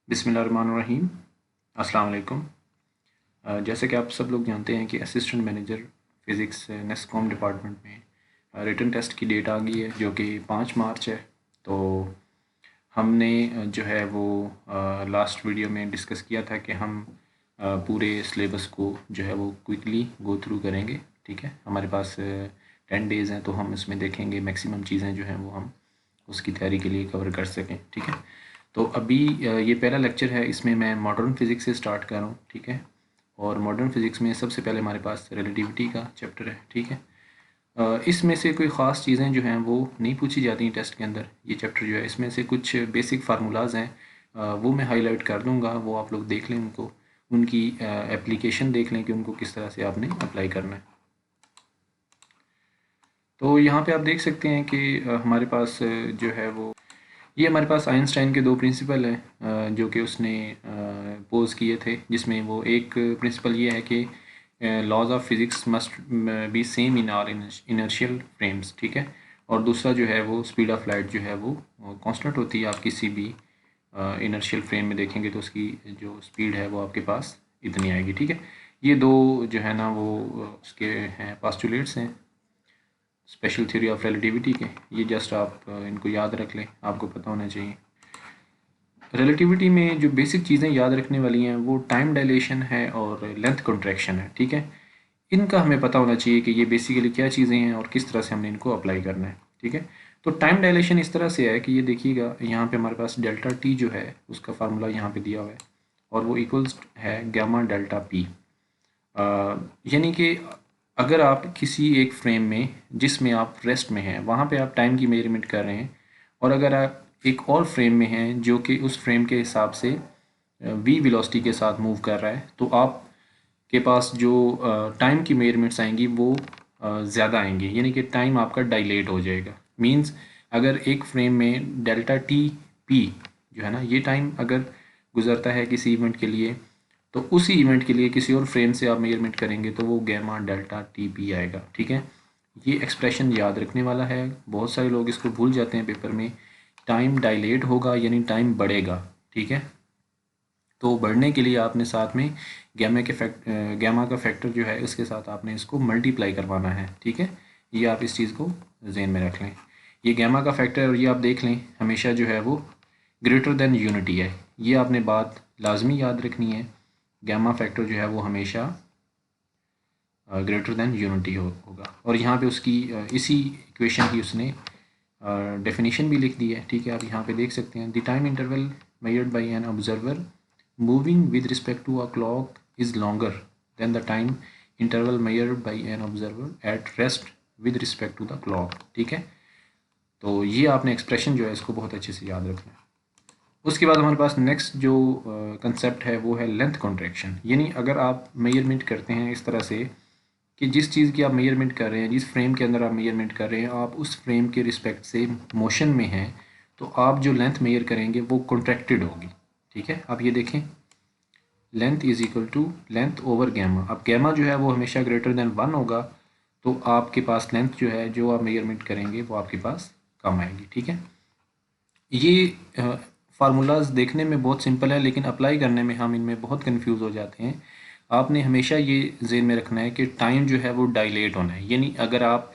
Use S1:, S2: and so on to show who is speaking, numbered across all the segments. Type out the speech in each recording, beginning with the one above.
S1: बिस्मिल्लाहिर्रहमानिर्रहीम। अस्सलाम वालेकुम। जैसे कि आप सब लोग जानते हैं कि assistant manager physics NASSCOM department में रिटन टेस्ट की डेट आ गई है जो कि 5 मार्च है। तो हमने जो है वो लास्ट वीडियो में डिस्कस किया था कि हम पूरे सिलेबस को जो है वो क्विकली गो थ्रू करेंगे। ठीक है, हमारे पास 10 डेज़ हैं तो हम इसमें देखेंगे मैक्सिमम चीज़ें जो हैं वो हम उसकी तैयारी के लिए कवर कर सकें। ठीक है, तो अभी ये पहला लेक्चर है, इसमें मैं मॉडर्न फिज़िक्स से स्टार्ट कर रहा हूँ। ठीक है, और मॉडर्न फिज़िक्स में सबसे पहले हमारे पास रिलेटिविटी का चैप्टर है। ठीक है, इसमें से कोई ख़ास चीज़ें जो हैं वो नहीं पूछी जाती हैं टेस्ट के अंदर। ये चैप्टर जो है इसमें से कुछ बेसिक फार्मूलाज़ हैं, वो मैं हाईलाइट कर दूँगा, वो आप लोग देख लें उनको, उनकी एप्लीकेशन देख लें कि उनको किस तरह से आपने अप्लाई करना है। तो यहाँ पे आप देख सकते हैं कि हमारे पास जो है वो ये हमारे पास आइंस्टाइन के दो प्रिंसिपल हैं जो कि उसने पोज किए थे, जिसमें वो एक प्रिंसिपल ये है कि laws of physics must be same in all inertial frames. ठीक है, और दूसरा जो है वो स्पीड ऑफ लाइट जो है वो कांस्टेंट होती है। आप किसी भी इनर्शियल फ्रेम में देखेंगे तो उसकी जो स्पीड है वो आपके पास इतनी आएगी। ठीक है, ये दो जो है ना वो उसके हैं पास्टुलेट्स हैं स्पेशल थ्योरी ऑफ रिलेटिविटी के। ये जस्ट आप इनको याद रख लें, आपको पता होना चाहिए। रिलेटिविटी में जो बेसिक चीज़ें याद रखने वाली हैं वो टाइम डायलेशन है और लेंथ कॉन्ट्रैक्शन है। ठीक है, इनका हमें पता होना चाहिए कि ये बेसिकली क्या चीज़ें हैं और किस तरह से हमने इनको अप्लाई करना है। ठीक है, तो टाइम डायलेशन इस तरह से है कि ये देखिएगा, यहाँ पे हमारे पास डेल्टा टी जो है उसका फार्मूला यहाँ पे दिया हुआ है और वो इक्वल्स है गामा डेल्टा पी। यानी कि अगर आप किसी एक फ्रेम में जिसमें आप रेस्ट में हैं वहाँ पे आप टाइम की मेजरमेंट कर रहे हैं, और अगर आप एक और फ्रेम में हैं जो कि उस फ्रेम के हिसाब से वी वेलोसिटी के साथ मूव कर रहा है, तो आपके पास जो टाइम की मेजरमेंट्स आएंगी वो ज़्यादा आएंगी, यानी कि टाइम आपका डायलेट हो जाएगा। मींस अगर एक फ्रेम में डेल्टा टी पी जो है ना, ये टाइम अगर गुजरता है किसी इवेंट के लिए, तो उसी इवेंट के लिए किसी और फ्रेम से आप मेजरमेंट करेंगे तो वो गैमा डेल्टा टी पी आएगा। ठीक है, ये एक्सप्रेशन याद रखने वाला है, बहुत सारे लोग इसको भूल जाते हैं पेपर में। टाइम डायलेट होगा यानी टाइम बढ़ेगा। ठीक है, तो बढ़ने के लिए आपने साथ में गैमा का फैक्टर जो है उसके साथ आपने इसको मल्टीप्लाई करवाना है। ठीक है, ये आप इस चीज़ को जहन में रख लें। ये गैमा का फैक्टर, और ये आप देख लें हमेशा जो है वो ग्रेटर देन यूनिटी है, ये आपने बात लाजमी याद रखनी है। गैमा फैक्टर जो है वो हमेशा ग्रेटर देन यूनिटी होगा, और यहाँ पे उसकी इसी इक्वेशन की उसने डेफिनेशन भी लिख दी है। ठीक है, आप यहाँ पे देख सकते हैं, the time interval measured by an observer moving with respect to a clock is longer than the time interval measured by an observer at rest with respect to the clock. ठीक है, तो ये आपने एक्सप्रेशन जो है इसको बहुत अच्छे से याद रखना है। उसके बाद हमारे पास नेक्स्ट जो कंसेप्ट है वो है लेंथ कॉन्ट्रैक्शन। यानी अगर आप मेजरमेंट करते हैं इस तरह से कि जिस चीज़ की आप मेजरमेंट कर रहे हैं, जिस फ्रेम के अंदर आप मेजरमेंट कर रहे हैं, आप उस फ्रेम के रिस्पेक्ट से मोशन में हैं, तो आप जो लेंथ मेजर करेंगे वो कॉन्ट्रैक्टेड होगी। ठीक है, आप ये देखें, length is equal to length over gamma. अब गैमा जो है वो हमेशा ग्रेटर देन 1 होगा, तो आपके पास लेंथ जो है जो आप मेजरमेंट करेंगे वो आपके पास कम आएगी। ठीक है, ये फार्मूलाज देखने में बहुत सिंपल है लेकिन अप्लाई करने में हम इनमें बहुत कंफ्यूज हो जाते हैं। आपने हमेशा ये ज़हन में रखना है कि टाइम जो है वो डायलेट होना है। यानी अगर आप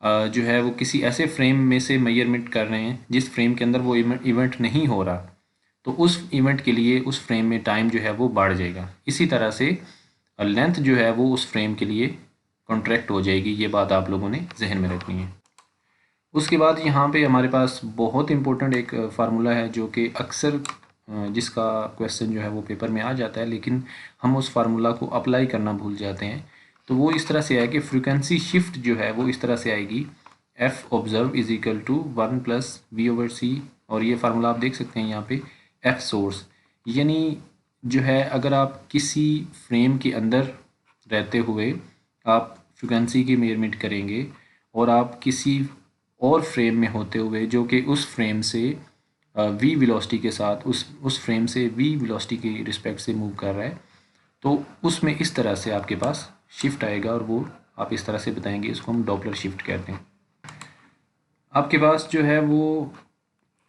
S1: जो है वो किसी ऐसे फ्रेम में से मेजरमेंट कर रहे हैं जिस फ्रेम के अंदर वो इवेंट नहीं हो रहा, तो उस इवेंट के लिए उस फ्रेम में टाइम जो है वो बढ़ जाएगा। इसी तरह से लेंथ जो है वो उस फ्रेम के लिए कॉन्ट्रैक्ट हो जाएगी। ये बात आप लोगों ने जहन में रखनी है। उसके बाद यहाँ पे हमारे पास बहुत इंपॉर्टेंट एक फार्मूला है जो कि अक्सर जिसका क्वेश्चन जो है वो पेपर में आ जाता है, लेकिन हम उस फार्मूला को अप्लाई करना भूल जाते हैं। तो वो इस तरह से है कि फ्रीक्वेंसी शिफ्ट जो है वो इस तरह से आएगी, F observe is equal to 1 plus V over C. और ये फार्मूला आप देख सकते हैं यहाँ पे, एफ सोर्स यानी जो है अगर आप किसी फ्रेम के अंदर रहते हुए आप फ्रीक्वेंसी की मेजरमेंट करेंगे, और आप किसी और फ्रेम में होते हुए जो कि उस फ्रेम से वी वेलोसिटी के साथ उस फ्रेम से वी वेलोसिटी की रिस्पेक्ट से मूव कर रहा है, तो उसमें इस तरह से आपके पास शिफ्ट आएगा, और वो आप इस तरह से बताएंगे, इसको हम डॉपलर शिफ्ट कहते हैं। आपके पास जो है वो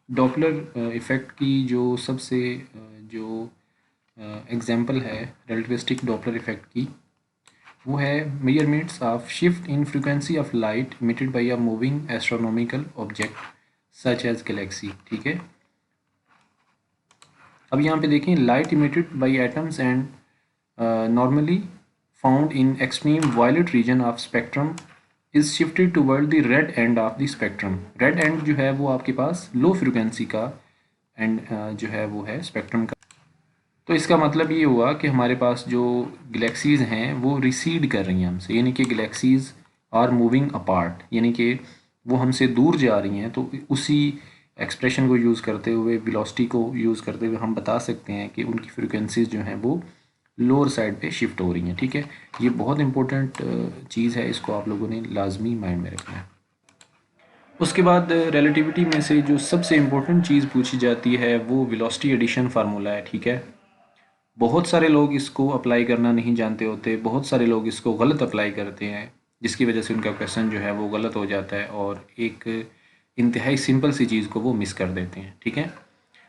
S1: डॉपलर इफ़ेक्ट की जो सबसे जो एग्जांपल है रिलेटिविस्टिक डॉपलर इफेक्ट की, वो है measurements of shift in frequency of light emitted by a moving astronomical object such as galaxy. ठीक है, अब यहाँ पे देखें, light emitted by atoms and normally found in extreme violet region of spectrum is shifted toward the red end of the spectrum. Red end जो है वो आपके पास लो फ्रिक्वेंसी का एंड जो है वो है स्पेक्ट्रम का। तो इसका मतलब ये हुआ कि हमारे पास जो गैलेक्सीज़ हैं वो रिसीड कर रही हैं हमसे, यानी कि गैलेक्सीज़ आर मूविंग अपार्ट, यानी कि वो हमसे दूर जा रही हैं। तो उसी एक्सप्रेशन को यूज़ करते हुए, वेलोसिटी को यूज़ करते हुए हम बता सकते हैं कि उनकी फ्रिक्वेंसीज़ जो हैं वो लोअर साइड पे शिफ्ट हो रही हैं। ठीक है, ये बहुत इंपॉर्टेंट चीज़ है, इसको आप लोगों ने लाजमी माइंड में रखना है। उसके बाद रिलेटिविटी में से जो सबसे इम्पोर्टेंट चीज़ पूछी जाती है वो वेलोसिटी एडिशन फार्मूला है। ठीक है, बहुत सारे लोग इसको अप्लाई करना नहीं जानते होते, बहुत सारे लोग इसको गलत अप्लाई करते हैं, जिसकी वजह से उनका क्वेश्चन जो है वो गलत हो जाता है और एक इंतहाई सिंपल सी चीज़ को वो मिस कर देते हैं। ठीक है,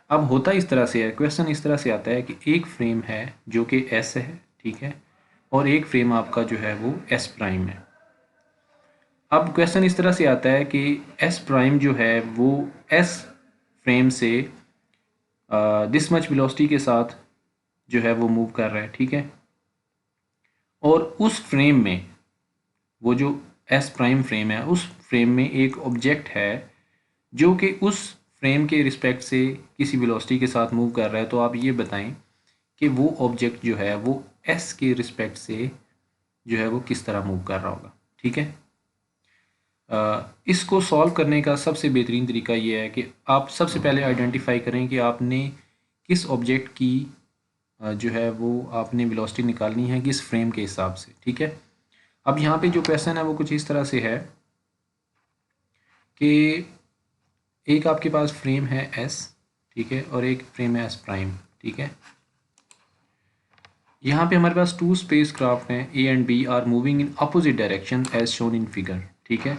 S1: अब होता इस तरह से है, क्वेश्चन इस तरह से आता है कि एक फ्रेम है जो कि एस है, ठीक है, और एक फ्रेम आपका जो है वो एस प्राइम है। अब क्वेश्चन इस तरह से आता है कि एस प्राइम जो है वो एस फ्रेम से दिस मच वेलोसिटी के साथ जो है वो मूव कर रहा है। ठीक है, और उस फ्रेम में, वो जो एस प्राइम फ्रेम है, उस फ्रेम में एक ऑब्जेक्ट है जो कि उस फ्रेम के रिस्पेक्ट से किसी वेलोसिटी के साथ मूव कर रहा है। तो आप ये बताएं कि वो ऑब्जेक्ट जो है वो एस के रिस्पेक्ट से जो है वो किस तरह मूव कर रहा होगा। ठीक है, इसको सॉल्व करने का सबसे बेहतरीन तरीका ये है कि आप सबसे पहले आइडेंटिफाई करें कि आपने किस ऑब्जेक्ट की जो है वो आपने वेलोसिटी निकालनी है किस फ्रेम के हिसाब से। ठीक है, अब यहाँ पे जो क्वेश्चन है वो कुछ इस तरह से है कि एक आपके पास फ्रेम है एस, ठीक है, और एक फ्रेम है एस प्राइम। ठीक है, यहाँ पे हमारे पास टू स्पेस क्राफ्ट हैं, A and B are moving in opposite direction as shown in figure. ठीक है,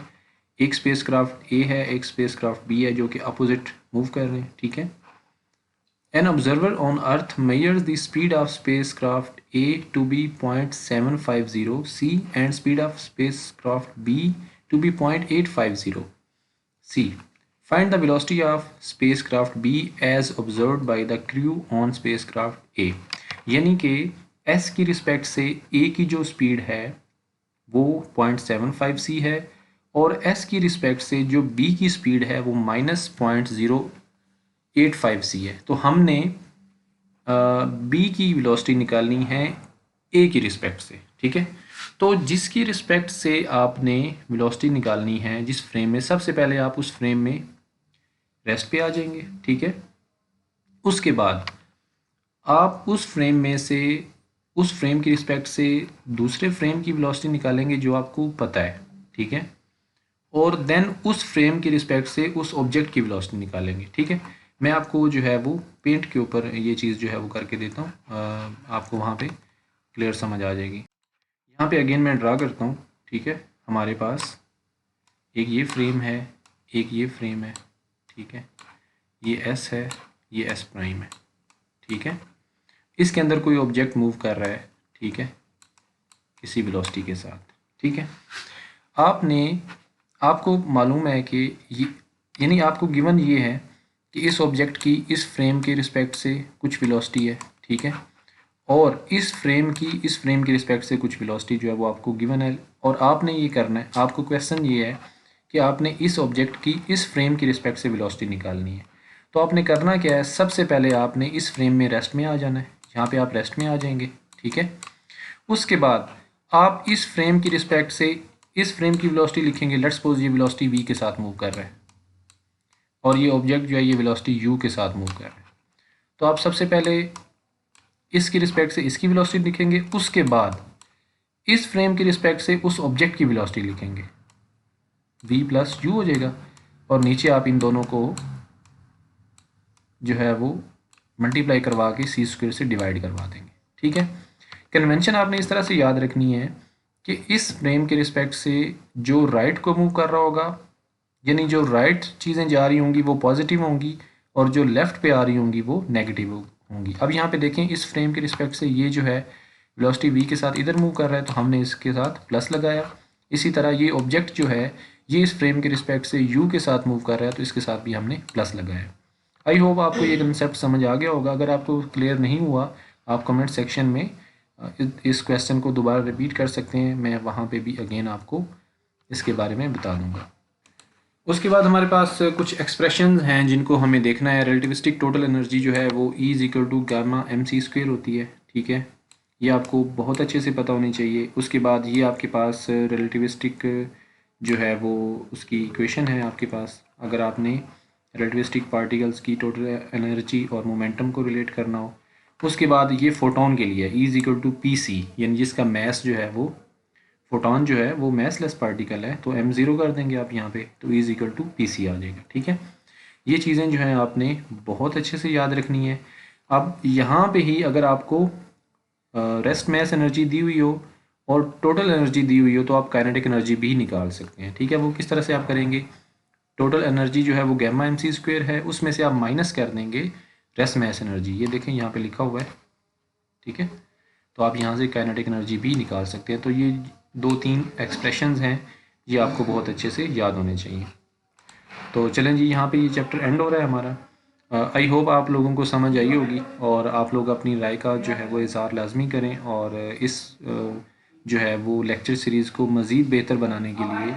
S1: एक स्पेस क्राफ्ट ए है, एक स्पेस क्राफ्ट बी है, जो कि अपोजिट मूव कर रहे हैं। ठीक है, An observer on Earth measures the speed of spacecraft A to be 0.750 c and speed of spacecraft B to be 0.850 c. Find the velocity of spacecraft B as observed by the crew on spacecraft A. यानी कि S की respect से A की जो speed है वो 0.75 c है और S की रिस्पेक्ट से जो B की स्पीड है वो -0.85 है। तो हमने बी की वेलोसिटी निकालनी है ए की रिस्पेक्ट से। ठीक है, तो जिसकी रिस्पेक्ट से आपने वेलोसिटी निकालनी है जिस फ्रेम में, सबसे पहले आप उस फ्रेम में रेस्ट पे आ जाएंगे। ठीक है, उसके बाद आप उस फ्रेम में से, उस फ्रेम की रिस्पेक्ट से दूसरे फ्रेम की वेलोसिटी निकालेंगे जो आपको पता है। ठीक है, और देन उस फ्रेम की रिस्पेक्ट से उस ऑब्जेक्ट की वेलोसिटी निकालेंगे। ठीक है, मैं आपको जो है वो पेंट के ऊपर ये चीज़ जो है वो करके देता हूँ, आपको वहाँ पे क्लियर समझ आ जाएगी। यहाँ पे अगेन मैं ड्रा करता हूँ। ठीक है, हमारे पास एक ये फ्रेम है, एक ये फ्रेम है। ठीक है, ये एस है, ये एस प्राइम है। ठीक है, इसके अंदर कोई ऑब्जेक्ट मूव कर रहा है। ठीक है, किसी वेलोसिटी के साथ। ठीक है, आपको मालूम है कि ये, यानी आपको गिवन ये है कि इस ऑब्जेक्ट की इस फ्रेम के रिस्पेक्ट से कुछ वेलोसिटी है। ठीक है, और इस फ्रेम की रिस्पेक्ट से कुछ वेलोसिटी जो है वो आपको गिवन है, और आपने ये करना है, आपको क्वेश्चन ये है कि आपने इस ऑब्जेक्ट की इस फ्रेम की रिस्पेक्ट से वेलोसिटी निकालनी है। तो आपने करना क्या है, सबसे पहले आपने इस फ्रेम में रेस्ट में आ जाना है। यहाँ पे आप रेस्ट में आ जाएंगे। ठीक है, उसके बाद आप इस फ्रेम की रिस्पेक्ट से इस फ्रेम की वेलोसिटी लिखेंगे। लेट्स सपोज ये वेलोसिटी v के साथ मूव कर रहा है और ये ऑब्जेक्ट जो है ये वेलोसिटी u के साथ मूव कर रहा है। तो आप सबसे पहले इसकी रिस्पेक्ट से इसकी वेलोसिटी लिखेंगे, उसके बाद इस फ्रेम की रिस्पेक्ट से उस ऑब्जेक्ट की वेलोसिटी लिखेंगे, v प्लस u हो जाएगा, और नीचे आप इन दोनों को जो है वो मल्टीप्लाई करवा के सी स्क्वायर से डिवाइड करवा देंगे। ठीक है, कन्वेंशन आपने इस तरह से याद रखनी है कि इस फ्रेम के रिस्पेक्ट से जो राइट को मूव कर रहा होगा, यानी जो राइट चीज़ें जा रही होंगी वो पॉजिटिव होंगी और जो लेफ़्ट पे आ रही होंगी वो नेगेटिव होंगी। अब यहाँ पे देखें इस फ्रेम के रिस्पेक्ट से ये जो है वेलोसिटी v के साथ इधर मूव कर रहा है, तो हमने इसके साथ प्लस लगाया। इसी तरह ये ऑब्जेक्ट जो है ये इस फ्रेम के रिस्पेक्ट से u के साथ मूव कर रहा है, तो इसके साथ भी हमने प्लस लगाया। आई होप आपको ये कंसेप्ट समझ आ गया होगा। अगर आपको क्लियर नहीं हुआ, आप कमेंट सेक्शन में इस क्वेश्चन को दोबारा रिपीट कर सकते हैं, मैं वहाँ पे भी अगेन आपको इसके बारे में बता दूंगा। उसके बाद हमारे पास कुछ एक्सप्रेशन हैं जिनको हमें देखना है। रिलेटिविस्टिक टोटल एनर्जी जो है वो E is equal to gamma mc² होती है, ठीक है, ये आपको बहुत अच्छे से पता होनी चाहिए। उसके बाद ये आपके पास रिलेटिविस्टिक जो है वो उसकी इक्वेशन है आपके पास, अगर आपने रिलेटिविस्टिक पार्टिकल्स की टोटल एनर्जी और मोमेंटम को रिलेट करना हो। उसके बाद ये फोटोन के लिए E is equal to pc, यानी जिसका मैस जो है वो फोटोन जो है वो मैसलेस पार्टिकल है, तो m0 कर देंगे आप यहाँ पे, तो E is equal to pc आ जाएगा, ठीक है। ये चीज़ें जो हैं आपने बहुत अच्छे से याद रखनी है। अब यहाँ पे ही अगर आपको रेस्ट मैस एनर्जी दी हुई हो और टोटल एनर्जी दी हुई हो, तो आप काइनेटिक एनर्जी भी निकाल सकते हैं, ठीक है। वो किस तरह से आप करेंगे, टोटल एनर्जी जो है वो गामा mc² है, उसमें से आप माइनस कर देंगे रेस्ट मैस एनर्जी, ये देखें यहाँ पे लिखा हुआ है, ठीक है। तो आप यहाँ से काइनेटिक एनर्जी भी निकाल सकते हैं। तो ये 2-3 एक्सप्रेशंस हैं, ये आपको बहुत अच्छे से याद होने चाहिए। तो चलें जी, यहाँ पे ये चैप्टर एंड हो रहा है हमारा। आई होप आप लोगों को समझ आई होगी और आप लोग अपनी राय का जो है वो इज़हार लाजमी करें, और इस जो है वो लेक्चर सीरीज़ को मज़ीद बेहतर बनाने के लिए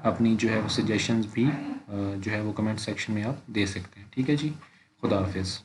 S1: अपनी जो है वो सजेशंस भी जो है वो कमेंट सेक्शन में आप दे सकते हैं, ठीक है जी। खुदा हाफिज़।